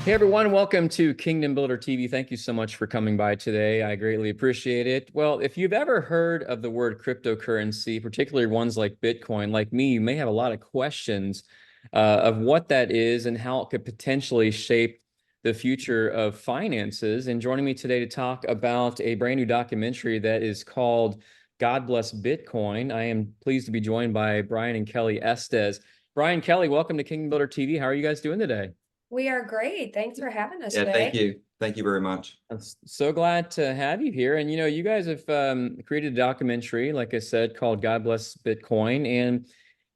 Hey everyone, welcome to Kingdom Builder TV. Thank you so much for coming by today. I greatly appreciate it. Well, if you've ever heard of the word cryptocurrency, particularly ones like Bitcoin, like me, you may have a lot of questions of what that is and how it could potentially shape the future of finances. And joining me today to talk about a brand new documentary that is called God Bless Bitcoin, I am pleased to be joined by Brian and Kelly Estes. Brian Kelly, welcome to Kingdom Builder TV. How are you guys doing today? We are great. Thanks for having us Yeah, thank today. you. Thank you very much. I'm so glad to have you here. And, you guys have created a documentary, like I said, called God Bless Bitcoin. And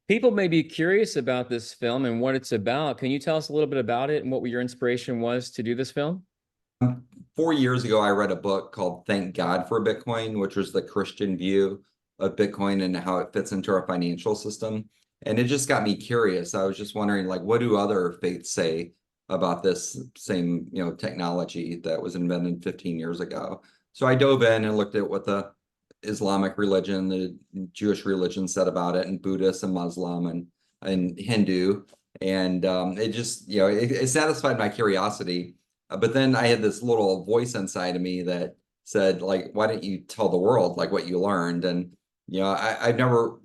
people may be curious about this film and what it's about. Can you tell us a little bit about it and what your inspiration was to do this film? 4 years ago, I read a book called Thank God for Bitcoin, which was the Christian view of Bitcoin and how it fits into our financial system. And it just got me curious. I was just wondering, like, what do other faiths say about this same, technology that was invented 15 years ago? So I dove in and looked at what the Islamic religion, the Jewish religion said about it, and Buddhist and Muslim and Hindu. And it just, it satisfied my curiosity. But then I had this little voice inside of me that said, like, why don't you tell the world like what you learned? And I've never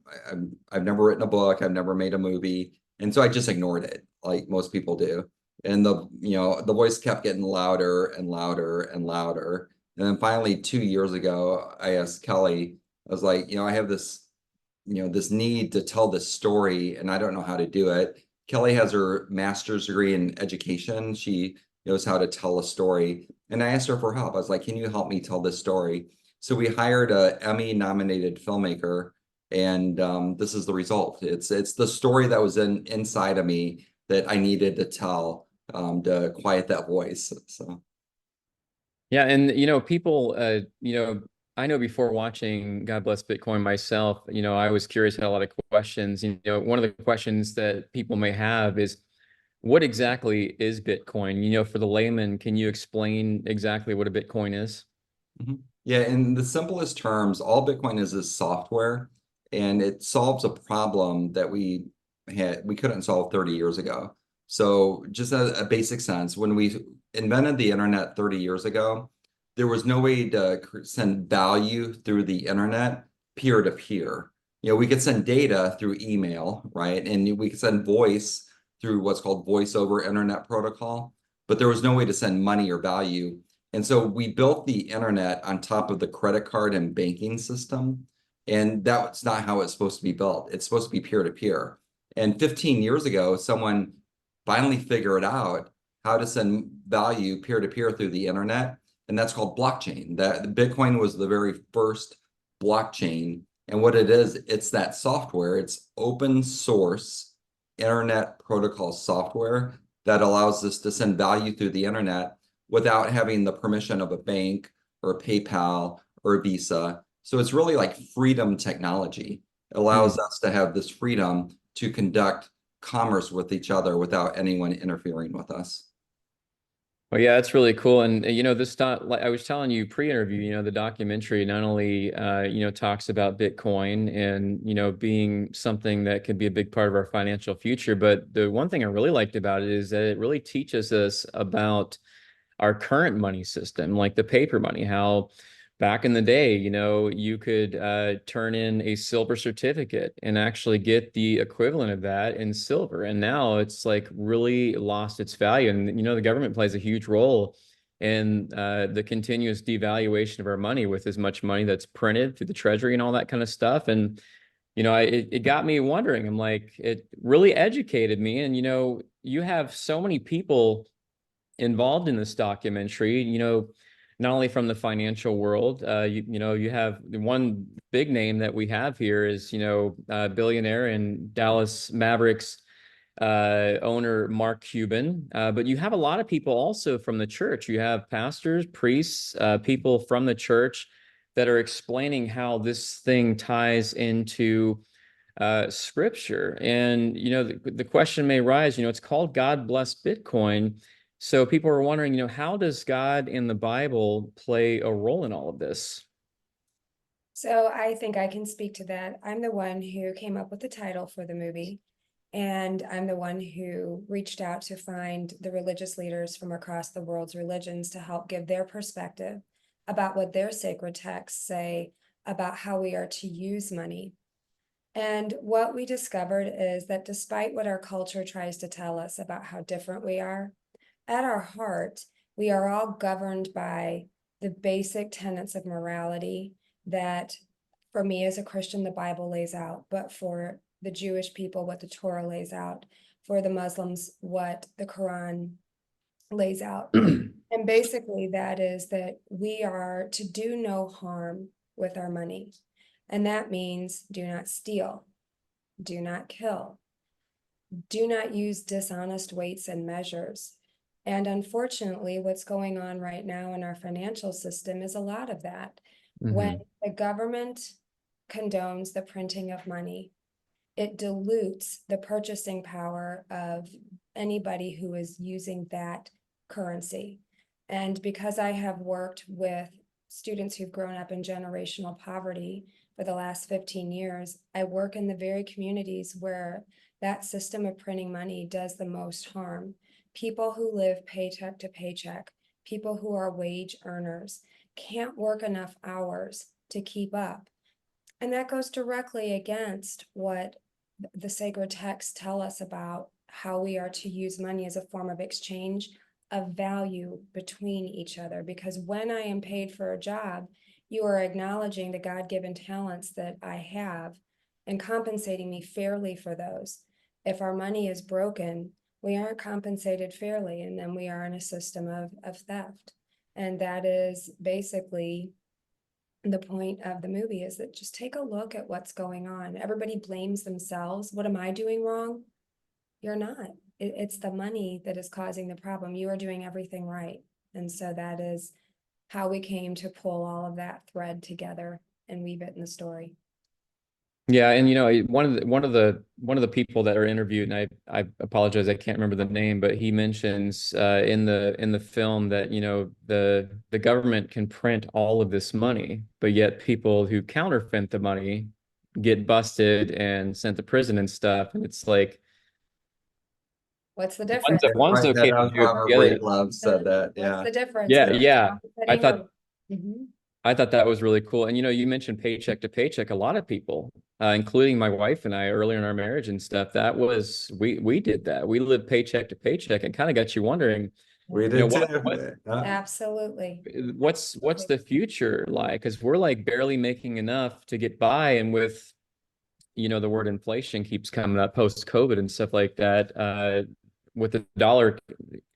written a book, I've never made a movie, and so I just ignored it, like most people do. And the voice kept getting louder and louder and louder. And then finally, 2 years ago, I asked Kelly, I was like, I have this need to tell this story, and I don't know how to do it. Kelly has her master's degree in education. She knows how to tell a story. And I asked her for help. I was like, can you help me tell this story? So we hired a Emmy-nominated filmmaker, and this is the result. It's the story that was inside of me that I needed to tell to quiet that voice. So. Yeah, and people, I know before watching God Bless Bitcoin myself, I was curious, had a lot of questions. One of the questions that people may have is, what exactly is Bitcoin? For the layman, can you explain exactly what a Bitcoin is? Yeah, in the simplest terms, all Bitcoin is software, and it solves a problem that we couldn't solve 30 years ago. So just a basic sense, when we invented the internet 30 years ago, there was no way to send value through the internet peer to peer. We could send data through email, right? And we could send voice through what's called voice over internet protocol, but there was no way to send money or value. And so we built the internet on top of the credit card and banking system. And that's not how it's supposed to be built. It's supposed to be peer to peer. And 15 years ago, someone finally figured out how to send value peer to peer through the internet. And that's called blockchain. That Bitcoin was the very first blockchain. And what it is, it's that software, it's open source internet protocol software that allows us to send value through the internet without having the permission of a bank or PayPal or Visa. So it's really like freedom technology. It allows us to have this freedom to conduct commerce with each other without anyone interfering with us. Well, yeah, that's really cool. And this like I was telling you pre-interview, the documentary not only talks about Bitcoin and being something that could be a big part of our financial future, but the one thing I really liked about it is that it really teaches us about our current money system, like the paper money, how back in the day, you could turn in a silver certificate and actually get the equivalent of that in silver. And now it's like really lost its value. And, the government plays a huge role in the continuous devaluation of our money with as much money that's printed through the treasury and all that kind of stuff. And, it got me wondering. I'm like, it really educated me. And, you have so many people involved in this documentary, not only from the financial world, you have the one big name that we have here is, billionaire and Dallas Mavericks owner Mark Cuban. But you have a lot of people also from the church. You have pastors, priests, people from the church that are explaining how this thing ties into scripture. And, the question may rise, it's called God Bless Bitcoin. So people are wondering, how does God in the Bible play a role in all of this? So I think I can speak to that. I'm the one who came up with the title for the movie. And I'm the one who reached out to find the religious leaders from across the world's religions to help give their perspective about what their sacred texts say about how we are to use money. And what we discovered is that despite what our culture tries to tell us about how different we are, at our heart, we are all governed by the basic tenets of morality that, for me as a Christian, the Bible lays out, but for the Jewish people, what the Torah lays out, for the Muslims, what the Quran lays out. And basically, that is that we are to do no harm with our money. And that means do not steal, do not kill, do not use dishonest weights and measures. And unfortunately, what's going on right now in our financial system is a lot of that. When the government condones the printing of money, it dilutes the purchasing power of anybody who is using that currency. And because I have worked with students who've grown up in generational poverty for the last 15 years, I work in the very communities where that system of printing money does the most harm. People who live paycheck to paycheck, people who are wage earners, can't work enough hours to keep up. And that goes directly against what the sacred texts tell us about how we are to use money as a form of exchange of value between each other. Because when I am paid for a job, you are acknowledging the God-given talents that I have and compensating me fairly for those. If our money is broken, we aren't compensated fairly, and then we are in a system of theft. And that is basically the point of the movie, is that just take a look at what's going on. Everybody blames themselves. What am I doing wrong? You're not. It's the money that is causing the problem. You are doing everything right. And so that is how we came to pull all of that thread together and weave it in the story. Yeah, and one of the people that are interviewed, and I apologize, I can't remember the name, but he mentions in the film that the government can print all of this money, but yet people who counterfeit the money get busted and sent to prison and stuff, and it's like What's the one's difference? one's Right, okay that to was do it, Robert the other, Breedlove said that. What's Yeah. the difference? yeah, Is yeah. I compensating thought Mhm. I thought that was really cool. And you mentioned paycheck to paycheck. A lot of people, including my wife and I, earlier in our marriage and stuff, that was we did that. We lived paycheck to paycheck, and kind of got you wondering, We you know, did what too. Yeah. Absolutely. what's the future like? Because we're like barely making enough to get by, and with the word inflation keeps coming up post COVID and stuff like that, with the dollar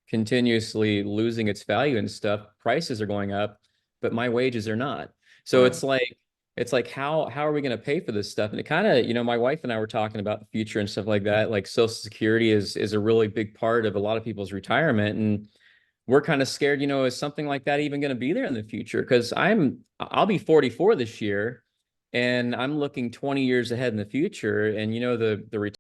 continuously losing its value and stuff, prices are going up, but my wages are not. So Right. it's like how are we going to pay for this stuff? And it kind of, my wife and I were talking about the future and stuff like that. Like Social Security is a really big part of a lot of people's retirement, and we're kind of scared, is something like that even going to be there in the future? Because I'll be 44 this year, and I'm looking 20 years ahead in the future, and the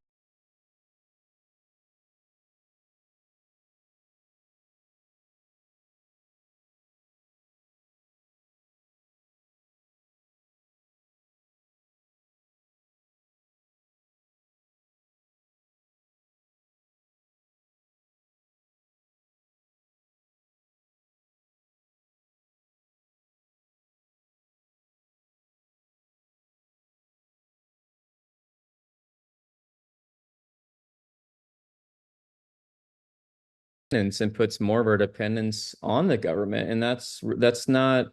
and puts more of our dependence on the government, and that's not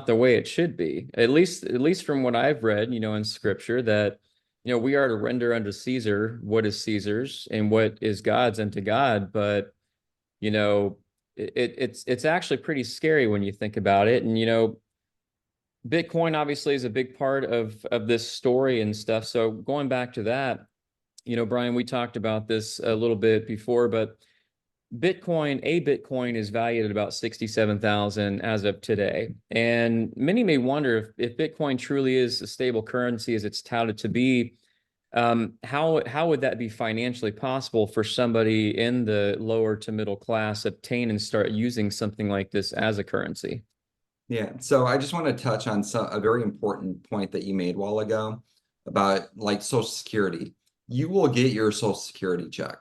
the way it should be. At least from what I've read, in scripture, that we are to render unto Caesar what is Caesar's, and what is God's unto God. But it's actually pretty scary when you think about it. And Bitcoin obviously is a big part of this story and stuff. So going back to that, Brian, we talked about this a little bit before, but a Bitcoin is valued at about 67,000 as of today. And many may wonder if Bitcoin truly is a stable currency as it's touted to be. How would that be financially possible for somebody in the lower to middle class obtain and start using something like this as a currency? Yeah, so I just want to touch on a very important point that you made a while ago about like Social Security. you will get your Social Security check.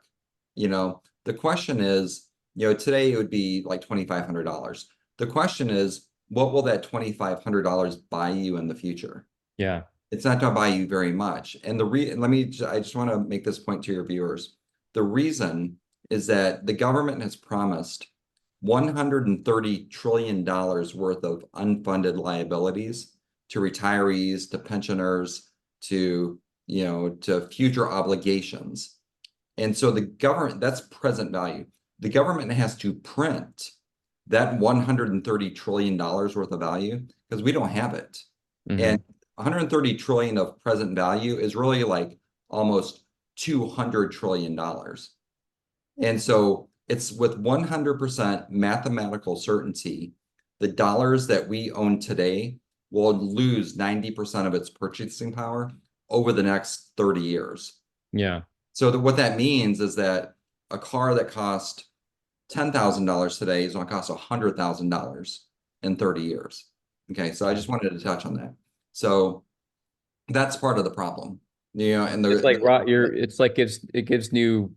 You know, the question is, you know, today it would be like $2,500. The question is, what will that $2,500 buy you in the future? Yeah. It's not going to buy you very much. And I just want to make this point to your viewers. The reason is that the government has promised $130 trillion worth of unfunded liabilities to retirees, to pensioners, to, you know, to future obligations. And so the government, that's present value. The government has to print that $130 trillion worth of value because we don't have it. Mm-hmm. And 130 trillion of present value is really like almost $200 trillion. And so it's with 100% mathematical certainty, the dollars that we own today will lose 90% of its purchasing power over the next 30 years. Yeah. So what that means is that a car that cost $10,000 today is going to cost $100,000 in 30 years. Okay, so I just wanted to touch on that. So that's part of the problem. You know, and It's like it's like it gives new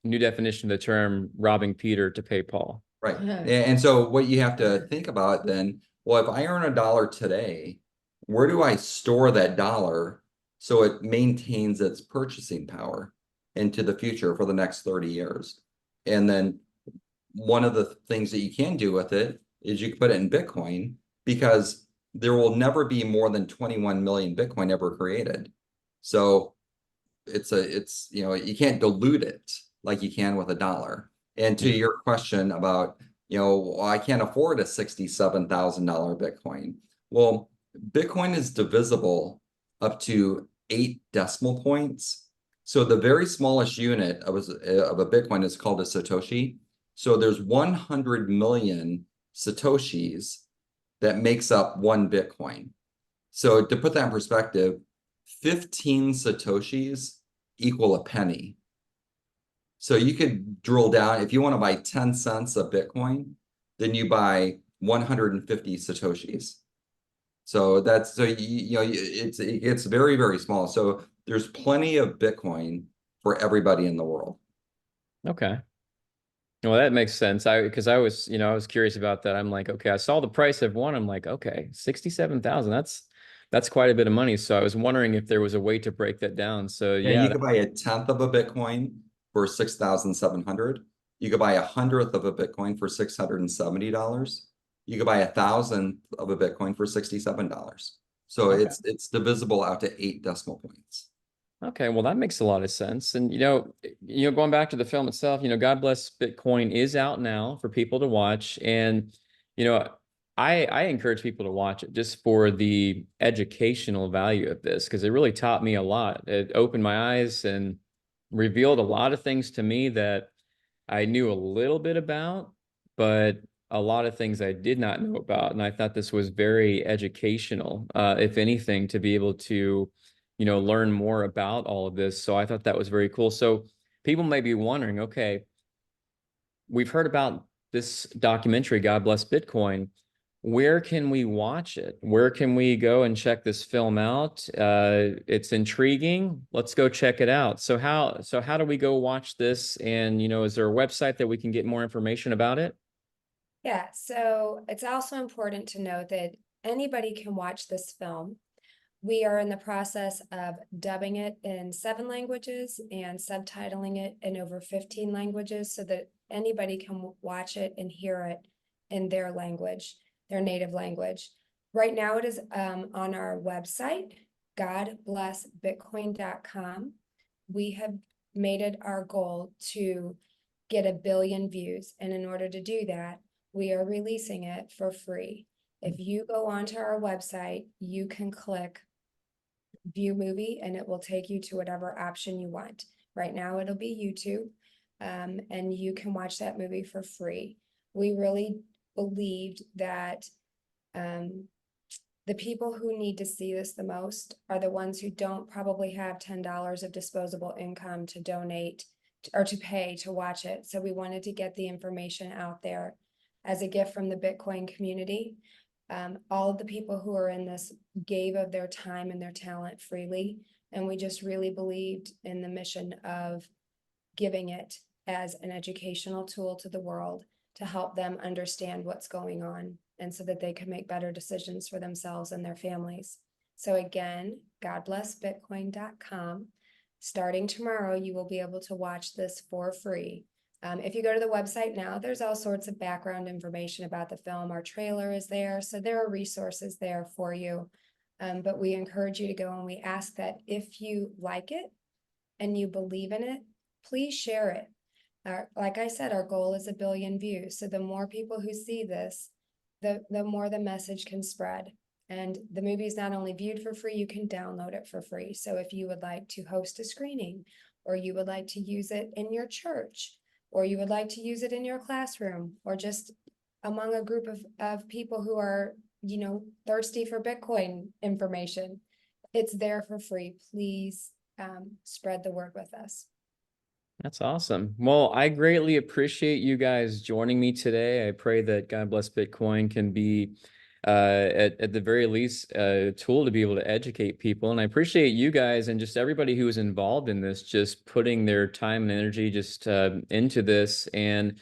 definition of the term robbing Peter to pay Paul. right. And so what you have to think about then, well, if I earn $1 today, where do I store that dollar so it maintains its purchasing power into the future for the next 30 years? And then one of the things that you can do with it is you can put it in Bitcoin because there will never be more than 21 million Bitcoin ever created. So it's you know, you can't dilute it like you can with $1. And to your question about, you know, well, I can't afford a $67,000 Bitcoin. Well, Bitcoin is divisible up to 8 decimal points. So the very smallest unit of a Bitcoin is called a Satoshi. So there's 100 million Satoshis that makes up one Bitcoin. So to put that in perspective, 15 Satoshis equal a penny. So you could drill down, if you want to buy 10 cents of Bitcoin, then you buy 150 Satoshis. So that's, so you know, it gets very, very small. So there's plenty of Bitcoin for everybody in the world. Okay. Well, that makes sense. Because I was, you know, I was curious about that. I'm like, okay, I saw the price of one. I'm like, okay, 67,000. That's quite a bit of money. So I was wondering if there was a way to break that down. So Yeah, yeah, you could buy a tenth of a Bitcoin for 6,700. You could buy a hundredth of a Bitcoin for $670. You could buy a thousandth of a Bitcoin for $67. So okay. it's divisible out to 8 decimal points. Okay, well, that makes a lot of sense. And going back to the film itself, God Bless Bitcoin is out now for people to watch. And you know, I encourage people to watch it just for the educational value of this, because it really taught me a lot. It opened my eyes and revealed a lot of things to me that I knew a little bit about, but a lot of things I did not know about. And I thought this was very educational, if anything, to be able to learn more about all of this. So I thought that was very cool. So people may be wondering, okay, we've heard about this documentary, God Bless Bitcoin. Where can we watch it? Where can we go and check this film out? It's intriguing. Let's go check it out. So how do we go watch this? And, is there a website that we can get more information about it? Yeah, so it's also important to note that anybody can watch this film. We are in the process of dubbing it in 7 languages and subtitling it in over 15 languages so that anybody can watch it and hear it in their language, their native language. Right now it is on our website, godblessbitcoin.com. We have made it our goal to get 1 billion views. And in order to do that, we are releasing it for free. If you go onto our website, you can click view movie and it will take you to whatever option you want. Right now it'll be YouTube, and you can watch that movie for free. We really believed that the people who need to see this the most are the ones who don't probably have $10 of disposable income to donate or to pay to watch it. So we wanted to get the information out there as a gift from the Bitcoin community. All of the people who are in this gave of their time and their talent freely. And we just really believed in the mission of giving it as an educational tool to the world to help them understand what's going on and so that they can make better decisions for themselves and their families. So again, godblessbitcoin.com. Starting tomorrow, you will be able to watch this for free. If you go to the website now, there's all sorts of background information about the film. Our trailer is there, so there are resources there for you. But we encourage you to go, and we ask that if you like it and you believe in it, please share it. Like I said, our goal is 1 billion views. So the more people who see this, the more the message can spread. And the movie is not only viewed for free, you can download it for free. So if you would like to host a screening, or you would like to use it in your church, or you would like to use it in your classroom, or just among a group of people who are, thirsty for Bitcoin information, it's there for free. Please spread the word with us. That's awesome. Well, I greatly appreciate you guys joining me today. I pray that God Bless Bitcoin can be, at the very least, a tool to be able to educate people. And I appreciate you guys and just everybody who is involved in this, just putting their time and energy just into this, and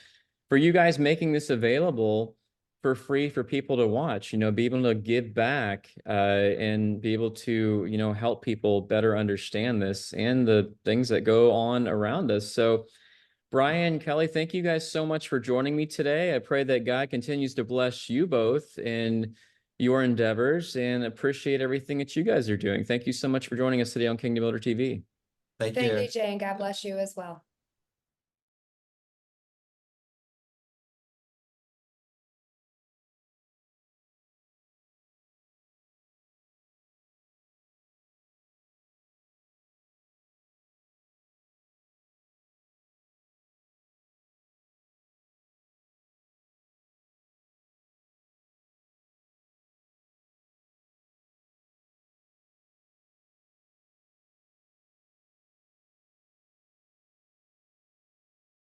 for you guys making this available for free for people to watch, be able to give back and be able to, help people better understand this and the things that go on around us. So, Brian, Kelly, thank you guys so much for joining me today. I pray that God continues to bless you both in your endeavors, and appreciate everything that you guys are doing. Thank you so much for joining us today on Kingdom Builder TV. Thank Thank you. you, Jay, and God bless you as well.